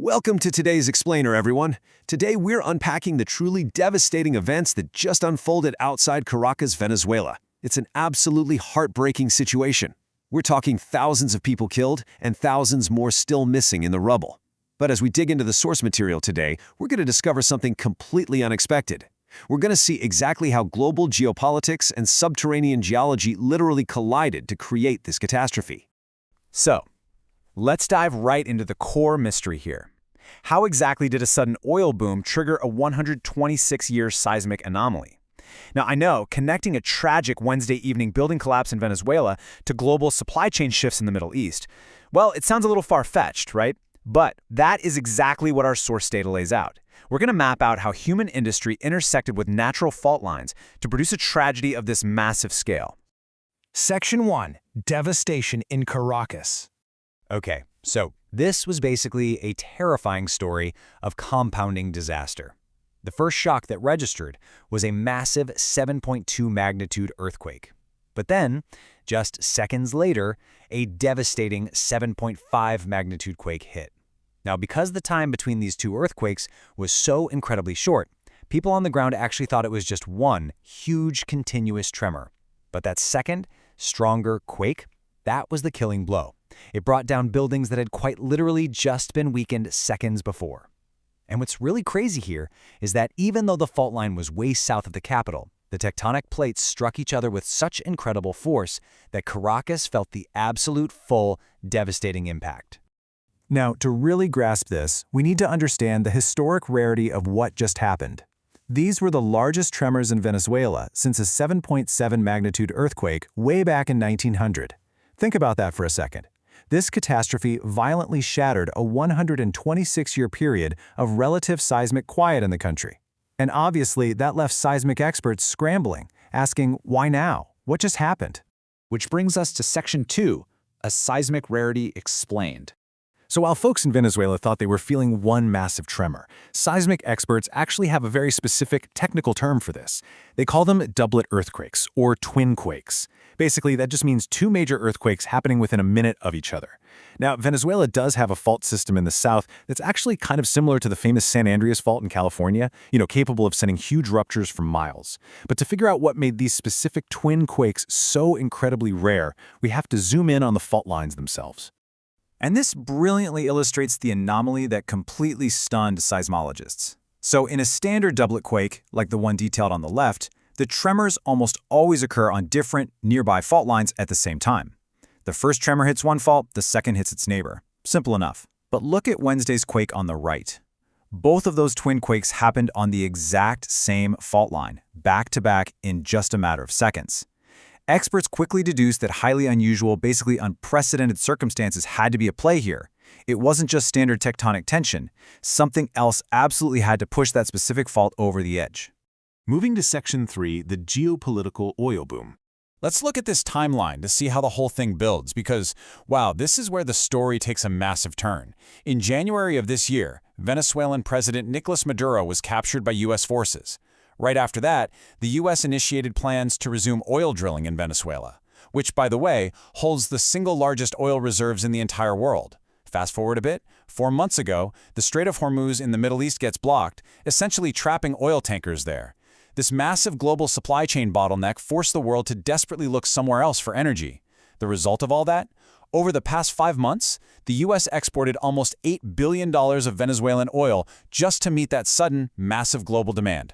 Welcome to today's Explainer, everyone. Today we're unpacking the truly devastating events that just unfolded outside Caracas, Venezuela. It's an absolutely heartbreaking situation. We're talking thousands of people killed and thousands more still missing in the rubble. But as we dig into the source material today, we're going to discover something completely unexpected. We're going to see exactly how global geopolitics and subterranean geology literally collided to create this catastrophe. So, let's dive right into the core mystery here. How exactly did a sudden oil boom trigger a 126-year seismic anomaly? Now, I know connecting a tragic Wednesday evening building collapse in Venezuela to global supply chain shifts in the Middle East, well, it sounds a little far-fetched, right? But that is exactly what our source data lays out. We're going to map out how human industry intersected with natural fault lines to produce a tragedy of this massive scale. Section 1. Devastation in Caracas. Okay, so this was basically a terrifying story of compounding disaster. The first shock that registered was a massive 7.2 magnitude earthquake. But then, just seconds later, a devastating 7.5 magnitude quake hit. Now, because the time between these two earthquakes was so incredibly short, people on the ground actually thought it was just one huge continuous tremor. But that second, stronger quake, that was the killing blow. It brought down buildings that had quite literally just been weakened seconds before. And what's really crazy here is that even though the fault line was way south of the capital, the tectonic plates struck each other with such incredible force that Caracas felt the absolute full, devastating impact. Now, to really grasp this, we need to understand the historic rarity of what just happened. These were the largest tremors in Venezuela since a 7.7 magnitude earthquake way back in 1900. Think about that for a second. This catastrophe violently shattered a 126-year period of relative seismic quiet in the country. And obviously, that left seismic experts scrambling, asking, why now? What just happened? Which brings us to Section 2, a seismic rarity explained. So while folks in Venezuela thought they were feeling one massive tremor, seismic experts actually have a very specific technical term for this. They call them doublet earthquakes, or twin quakes. Basically, that just means two major earthquakes happening within a minute of each other. Now, Venezuela does have a fault system in the south that's actually kind of similar to the famous San Andreas Fault in California, capable of sending huge ruptures for miles. But to figure out what made these specific twin quakes so incredibly rare, we have to zoom in on the fault lines themselves. And this brilliantly illustrates the anomaly that completely stunned seismologists. So in a standard doublet quake, like the one detailed on the left, the tremors almost always occur on different, nearby fault lines at the same time. The first tremor hits one fault, the second hits its neighbor. Simple enough. But look at Wednesday's quake on the right. Both of those twin quakes happened on the exact same fault line, back to back in just a matter of seconds. Experts quickly deduced that highly unusual, basically unprecedented circumstances had to be at play here. It wasn't just standard tectonic tension. Something else absolutely had to push that specific fault over the edge. Moving to Section 3, the geopolitical oil boom. Let's look at this timeline to see how the whole thing builds because, wow, this is where the story takes a massive turn. In January of this year, Venezuelan President Nicolas Maduro was captured by U.S. forces. Right after that, the U.S. initiated plans to resume oil drilling in Venezuela, which, by the way, holds the single largest oil reserves in the entire world. Fast forward a bit, 4 months ago, the Strait of Hormuz in the Middle East gets blocked, essentially trapping oil tankers there. This massive global supply chain bottleneck forced the world to desperately look somewhere else for energy. The result of all that? Over the past 5 months, the U.S. exported almost $8 billion of Venezuelan oil just to meet that sudden, massive global demand.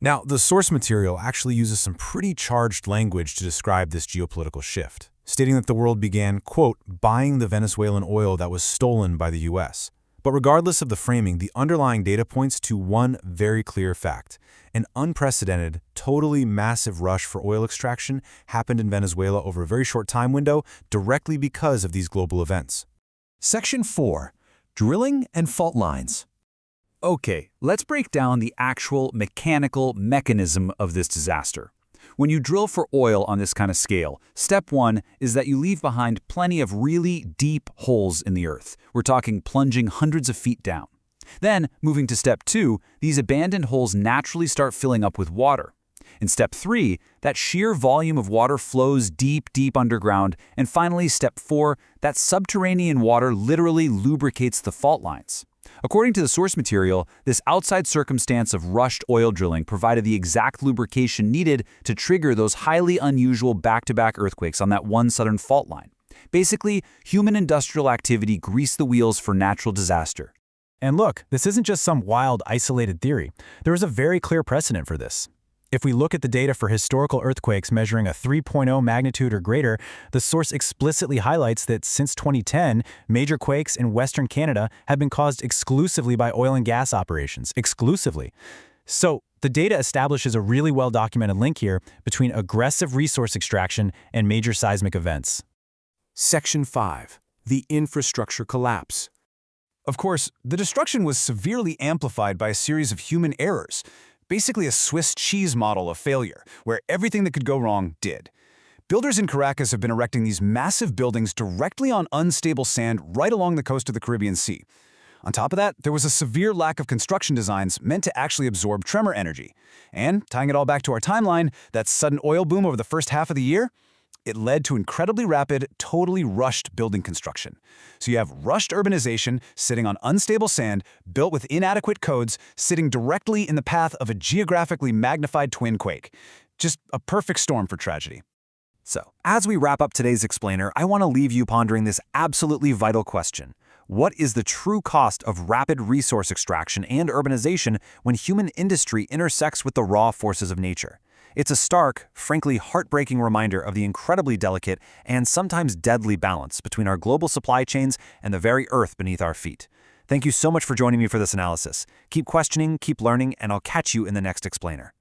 Now, the source material actually uses some pretty charged language to describe this geopolitical shift, stating that the world began, quote, buying the Venezuelan oil that was stolen by the U.S. But regardless of the framing, the underlying data points to one very clear fact. An unprecedented, totally massive rush for oil extraction happened in Venezuela over a very short time window directly because of these global events. Section 4. Drilling and fault lines. Okay, let's break down the actual mechanical mechanism of this disaster. When you drill for oil on this kind of scale, step 1 is that you leave behind plenty of really deep holes in the earth. We're talking plunging hundreds of feet down. Then, moving to step 2, these abandoned holes naturally start filling up with water. In step 3, that sheer volume of water flows deep, deep underground. And finally, step 4, that subterranean water literally lubricates the fault lines. According to the source material, this outside circumstance of rushed oil drilling provided the exact lubrication needed to trigger those highly unusual back-to-back earthquakes on that one southern fault line. Basically, human industrial activity greased the wheels for natural disaster. And look, this isn't just some wild, isolated theory. There is a very clear precedent for this. If we look at the data for historical earthquakes measuring a 3.0 magnitude or greater, the source explicitly highlights that since 2010, major quakes in Western Canada have been caused exclusively by oil and gas operations. Exclusively. So, the data establishes a really well-documented link here between aggressive resource extraction and major seismic events. Section 5. The infrastructure collapse. Of course, the destruction was severely amplified by a series of human errors, basically a Swiss cheese model of failure, where everything that could go wrong did. Builders in Caracas have been erecting these massive buildings directly on unstable sand right along the coast of the Caribbean Sea. On top of that, there was a severe lack of construction designs meant to actually absorb tremor energy. And, tying it all back to our timeline, that sudden oil boom over the first half of the year, it led to incredibly rapid, totally rushed building construction. So you have rushed urbanization sitting on unstable sand, built with inadequate codes, sitting directly in the path of a geographically magnified twin quake. Just a perfect storm for tragedy. So, as we wrap up today's explainer, I want to leave you pondering this absolutely vital question. What is the true cost of rapid resource extraction and urbanization when human industry intersects with the raw forces of nature? It's a stark, frankly heartbreaking reminder of the incredibly delicate and sometimes deadly balance between our global supply chains and the very earth beneath our feet. Thank you so much for joining me for this analysis. Keep questioning, keep learning, and I'll catch you in the next explainer.